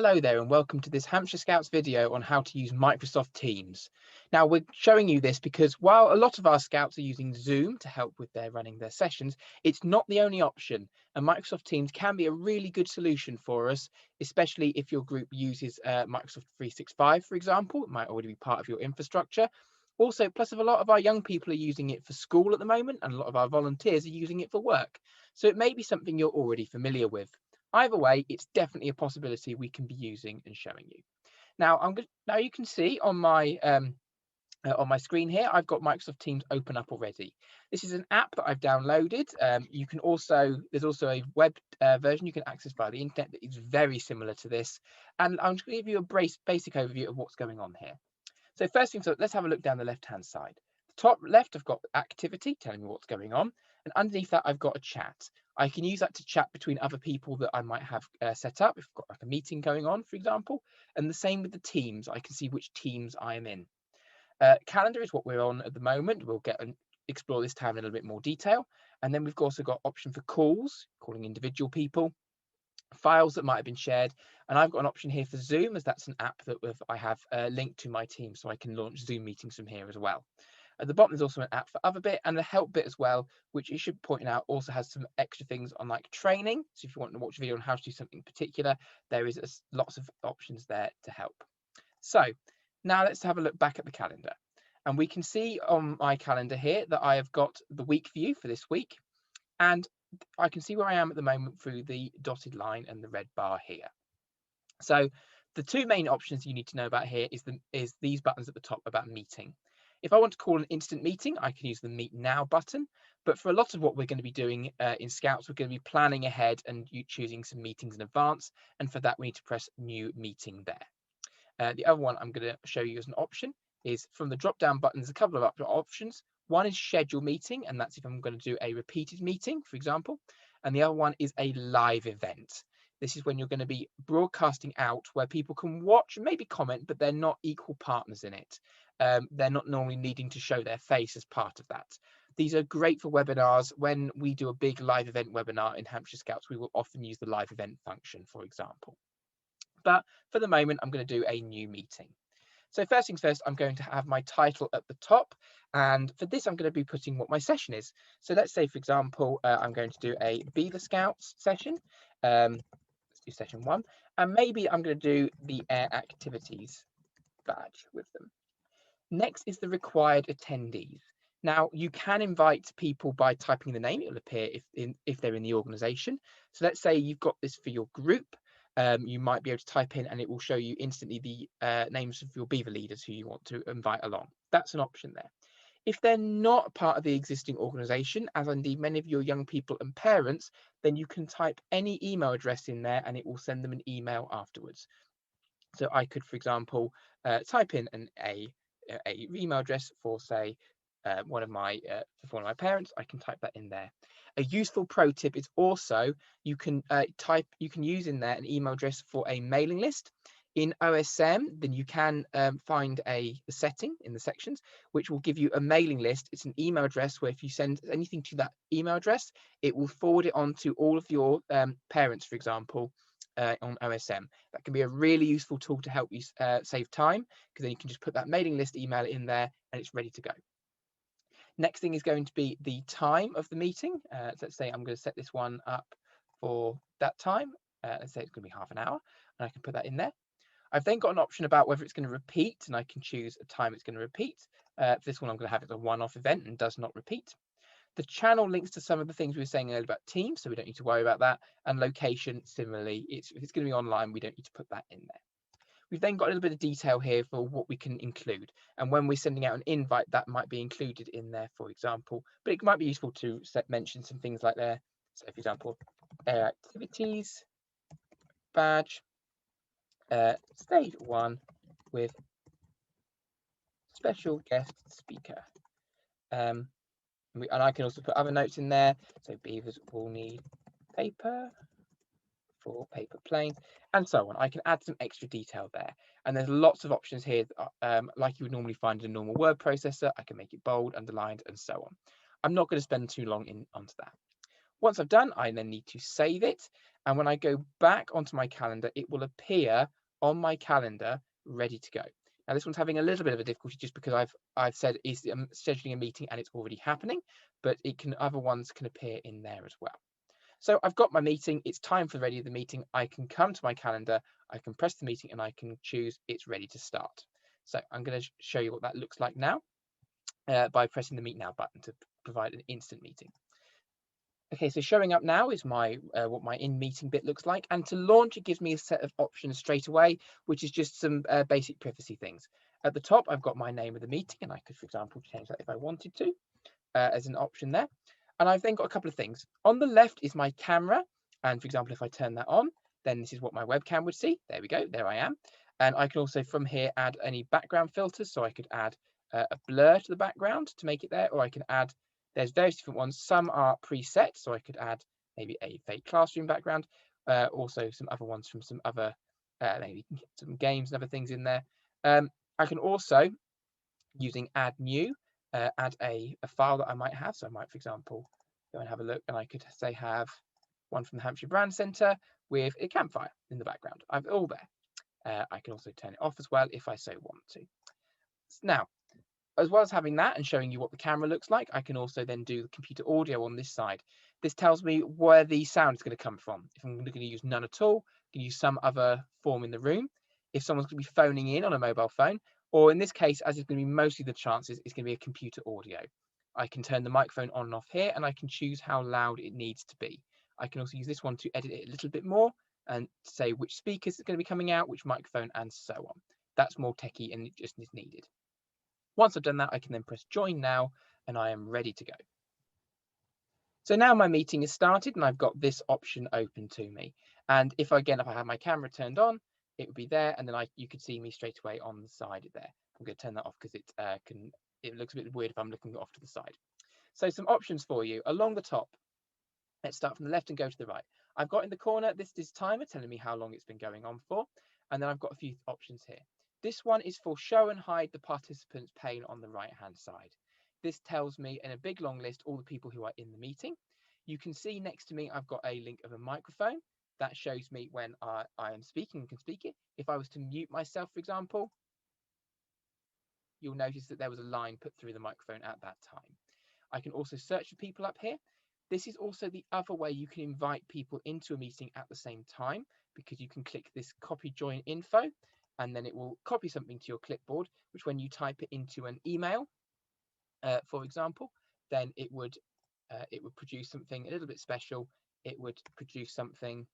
Hello there and welcome to this Hampshire Scouts video on how to use Microsoft Teams. Now we're showing you this because while a lot of our Scouts are using Zoom to help with running their sessions, it's not the only option, and Microsoft Teams can be a really good solution for us, especially if your group uses Microsoft 365, for example. It might already be part of your infrastructure. Also, plus a lot of our young people are using it for school at the moment, and a lot of our volunteers are using it for work. So it may be something you're already familiar with. Either way, it's definitely a possibility we can be using and showing you. Now, now you can see on my screen here, I've got Microsoft Teams open up already. This is an app that I've downloaded. You can there's also a web version you can access via the internet that is very similar to this. And I'm just going to give you a basic overview of what's going on here. So first thing, let's have a look down the left-hand side. The top left, I've got activity telling me what's going on. And underneath that, I've got a chat. I can use that to chat between other people that I might have set up if I've got like a meeting going on, for example. And the same with the teams. I can see which teams I am in. Calendar is what we're on at the moment. We'll get and explore this tab in a little bit more detail. And then we've also got option for calls, calling individual people, files that might have been shared. And I've got an option here for Zoom, as that's an app that I have linked to my team, so I can launch Zoom meetings from here as well. At the bottom, there's also an app for other bit and the help bit as well, which you should point out also has some extra things on like training. So if you want to watch a video on how to do something particular, there is lots of options there to help. So now let's have a look back at the calendar. And we can see on my calendar here that I have got the week view for this week. And I can see where I am at the moment through the dotted line and the red bar here. So the two main options you need to know about here is these buttons at the top about meeting. If I want to call an instant meeting, I can use the Meet Now button. But for a lot of what we're going to be doing in Scouts, we're going to be planning ahead and choosing some meetings in advance. And for that, we need to press New Meeting there. The other one I'm going to show you as an option is from the drop-down button, there's a couple of options. One is Schedule Meeting, and that's if I'm going to do a repeated meeting, for example. And the other one is a live event. This is when you're going to be broadcasting out where people can watch and maybe comment, but they're not equal partners in it. They're not normally needing to show their face as part of that. These are great for webinars. When we do a big live event webinar in Hampshire Scouts, we will often use the live event function, for example. But for the moment, I'm going to do a new meeting. So first things first, I'm going to have my title at the top. And for this, I'm going to be putting what my session is. So let's say, for example, I'm going to do a Be the Scouts session. Let's do session 1. And maybe I'm going to do the Air Activities badge with them. Next is the required attendees. Now, you can invite people by typing the name. It will appear if they're in the organization. So let's say you've got this for your group. You might be able to type in and it will show you instantly the names of your Beaver leaders who you want to invite along. That's an option there. If they're not part of the existing organization, as indeed many of your young people and parents, then you can type any email address in there and it will send them an email afterwards. So I could, for example, type in a email address for, say, one of my parents. I can type that in there. A useful pro tip is also you can use in there an email address for a mailing list. In OSM, then you can find a setting in the sections which will give you a mailing list. It's an email address where if you send anything to that email address, it will forward it on to all of your parents, for example, on OSM. That can be a really useful tool to help you save time, because then you can just put that mailing list email in there and it's ready to go. Next thing is going to be the time of the meeting. So let's say I'm going to set this one up for that time. Let's say it's going to be half an hour, and I can put that in there. I've then got an option about whether it's going to repeat, and I can choose a time it's going to repeat. For this one, I'm going to have it as a one-off event and does not repeat. The channel links to some of the things we were saying earlier about Teams, so we don't need to worry about that. And location, similarly, if it's going to be online, we don't need to put that in there. We've then got a little bit of detail here for what we can include. And when we're sending out an invite, that might be included in there, for example. But it might be useful to mention some things like there. So, for example, Air Activities badge, stage 1 with special guest speaker. And I can also put other notes in there. So beavers will need paper for paper planes and so on. I can add some extra detail there. And there's lots of options here, like you would normally find in a normal word processor. I can make it bold, underlined, and so on. I'm not going to spend too long onto that. Once I've done, I then need to save it. And when I go back onto my calendar, it will appear on my calendar ready to go. Now this one's having a little bit of a difficulty just because I've said is scheduling a meeting and it's already happening, but other ones can appear in there as well. So I've got my meeting, it's time for ready the meeting. I can come to my calendar, I can press the meeting and I can choose it's ready to start. So I'm going to show you what that looks like now by pressing the Meet Now button to provide an instant meeting. Okay, so showing up now is my what my in meeting bit looks like, and to launch it gives me a set of options straight away, which is just some basic privacy things. At the top, I've got my name of the meeting, and I could, for example, change that if I wanted to as an option there. And I've then got a couple of things. On the left is my camera, and for example, if I turn that on, then this is what my webcam would see. There we go, there I am. And I can also from here add any background filters, so I could add a blur to the background to make it there, or I can add, there's various different ones. Some are preset, so I could add maybe a fake classroom background, also some other ones from some other, maybe some games and other things in there. I can also, using add new, add a file that I might have. So I might, for example, go and have a look, and I could say have one from the Hampshire Brand Centre with a campfire in the background. I've all there. I can also turn it off as well if I so want to. Now, as well as having that and showing you what the camera looks like, I can also then do the computer audio on this side. This tells me where the sound is going to come from. If I'm going to use none at all, I can use some other form in the room. If someone's going to be phoning in on a mobile phone, or in this case, as it's going to be mostly the chances, it's going to be a computer audio. I can turn the microphone on and off here, and I can choose how loud it needs to be. I can also use this one to edit it a little bit more and say which speakers are going to be coming out, which microphone, and so on. That's more techie and it just is needed. Once I've done that, I can then press join now, and I am ready to go. So now my meeting is started and I've got this option open to me. And if I have my camera turned on, it would be there, and then you could see me straight away on the side there. I'm going to turn that off because it looks a bit weird if I'm looking off to the side. So some options for you along the top. Let's start from the left and go to the right. I've got in the corner this timer telling me how long it's been going on for, and then I've got a few options here. This one is for show and hide the participants pane on the right hand side. This tells me in a big long list all the people who are in the meeting. You can see next to me I've got a link of a microphone that shows me when I am speaking and can speak it. If I was to mute myself, for example, you'll notice that there was a line put through the microphone at that time. I can also search for people up here. This is also the other way you can invite people into a meeting at the same time, because you can click this copy join info, and then it will copy something to your clipboard, which when you type it into an email, for example, then it would produce something a little bit special. It would produce something,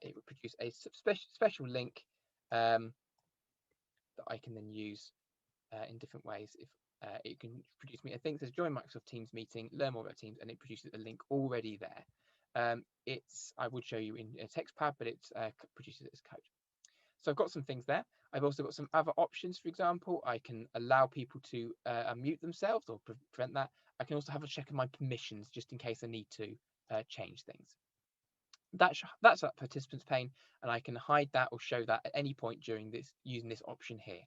it would produce a special link that I can then use in different ways. If it can produce me, I think it says join Microsoft Teams meeting, learn more about Teams, and it produces a link already there. I would show you in a text pad, but it produces it as code. So I've got some things there. I've also got some other options. For example, I can allow people to unmute themselves or prevent that. I can also have a check of my permissions just in case I need to change things. That's that participants pane, and I can hide that or show that at any point during this using this option here.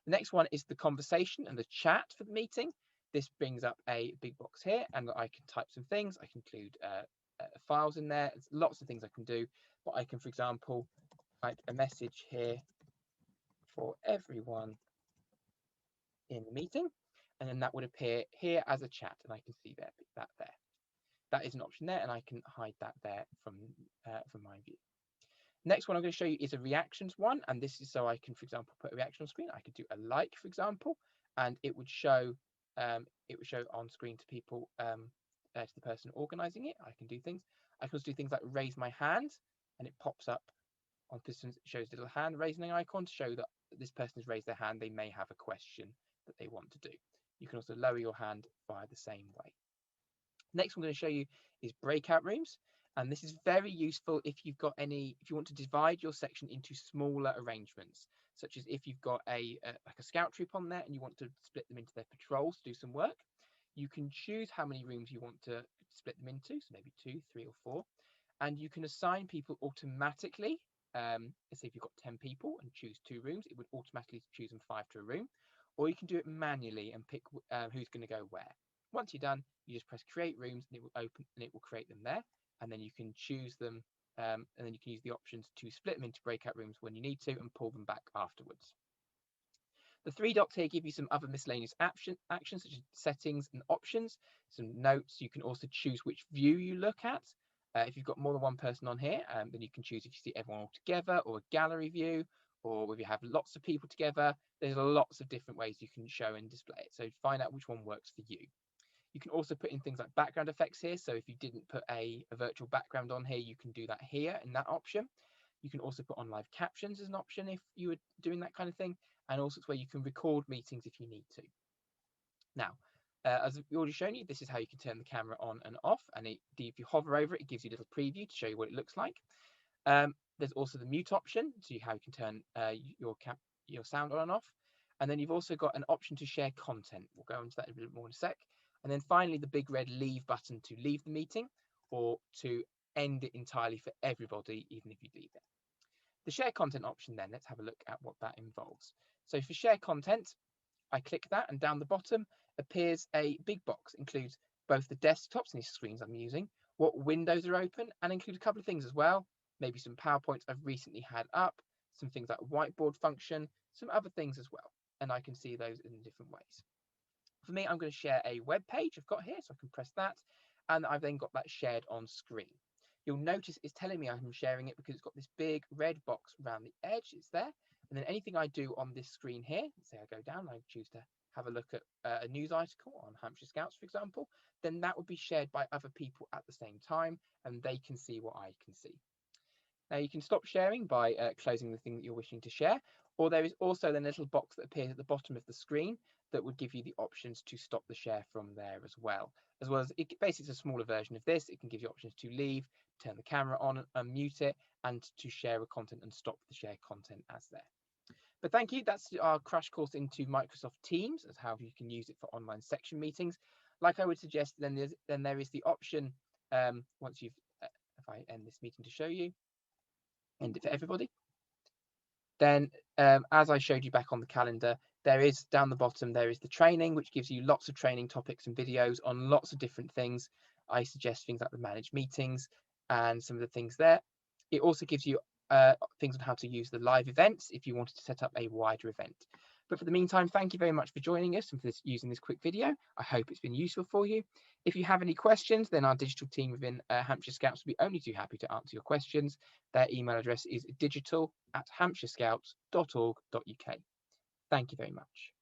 The next one is the conversation and the chat for the meeting. This brings up a big box here, and I can type some things. I can include files in there. There's lots of things I can do, but I can, for example, type a message here for everyone in the meeting, and then that would appear here as a chat, and I can see that there. That is an option there, and I can hide that there from my view. Next one I'm going to show you is a reactions one, and this is so I can, for example, put a reaction on screen. I could do a like, for example, and it would show on screen to people, to the person organizing it. I can do things. I can also do things like raise my hand, and it pops up on pistons. It shows a little hand raising icon to show that this person has raised their hand. They may have a question that they want to do. You can also lower your hand via the same way. Next, I'm going to show you is breakout rooms. And this is very useful if you want to divide your section into smaller arrangements, such as if you've got like a scout troop on there and you want to split them into their patrols to do some work. You can choose how many rooms you want to split them into, so maybe 2, 3, or 4, and you can assign people automatically. Let's say if you've got 10 people and choose 2 rooms, it would automatically choose them 5 to a room, or you can do it manually and pick who's going to go where. Once you're done, you just press create rooms and it will open and it will create them there. And then you can choose them and then you can use the options to split them into breakout rooms when you need to and pull them back afterwards. The 3 dots here give you some other miscellaneous actions such as settings and options, some notes. You can also choose which view you look at. If you've got more than one person on here, then you can choose if you see everyone all together or a gallery view, or if you have lots of people together. There's lots of different ways you can show and display it. So find out which one works for you. You can also put in things like background effects here. So if you didn't put a virtual background on here, you can do that here in that option. You can also put on live captions as an option if you were doing that kind of thing. And also it's where you can record meetings if you need to. Now, as we've already shown you, this is how you can turn the camera on and off. And if you hover over it, it gives you a little preview to show you what it looks like. There's also the mute option, so how you can turn your sound on and off. And then you've also got an option to share content. We'll go into that a bit more in a sec. And then finally, the big red leave button to leave the meeting or to end it entirely for everybody, even if you leave it. The share content option then, let's have a look at what that involves. So for share content, I click that and down the bottom appears a big box, includes both the desktops and these screens I'm using, what windows are open, and include a couple of things as well, maybe some PowerPoints I've recently had up, some things like whiteboard function, some other things as well. And I can see those in different ways. For me, I'm going to share a web page I've got here, so I can press that, and I've then got that shared on screen. You'll notice it's telling me I'm sharing it because it's got this big red box around the edge. It's there. And then anything I do on this screen here, say I go down, I choose to have a look at a news article on Hampshire Scouts, for example, then that would be shared by other people at the same time, and they can see what I can see. Now you can stop sharing by closing the thing that you're wishing to share, or there is also then a little box that appears at the bottom of the screen that would give you the options to stop the share from there as well. As it basically it's a smaller version of this. It can give you options to leave, turn the camera on and mute it, and to share a content and stop the share content as there. But thank you. That's our crash course into Microsoft Teams as how you can use it for online section meetings. Like I would suggest, then there is the option once you've if I end this meeting to show you, end it for everybody. Then as I showed you back on the calendar, there is down the bottom, there is the training, which gives you lots of training topics and videos on lots of different things. I suggest things like the managed meetings and some of the things there. It also gives you things on how to use the live events if you wanted to set up a wider event. But for the meantime, thank you very much for joining us and for using this quick video. I hope it's been useful for you. If you have any questions, then our digital team within Hampshire Scouts will be only too happy to answer your questions. Their email address is digital@hampshirescouts.org.uk. Thank you very much.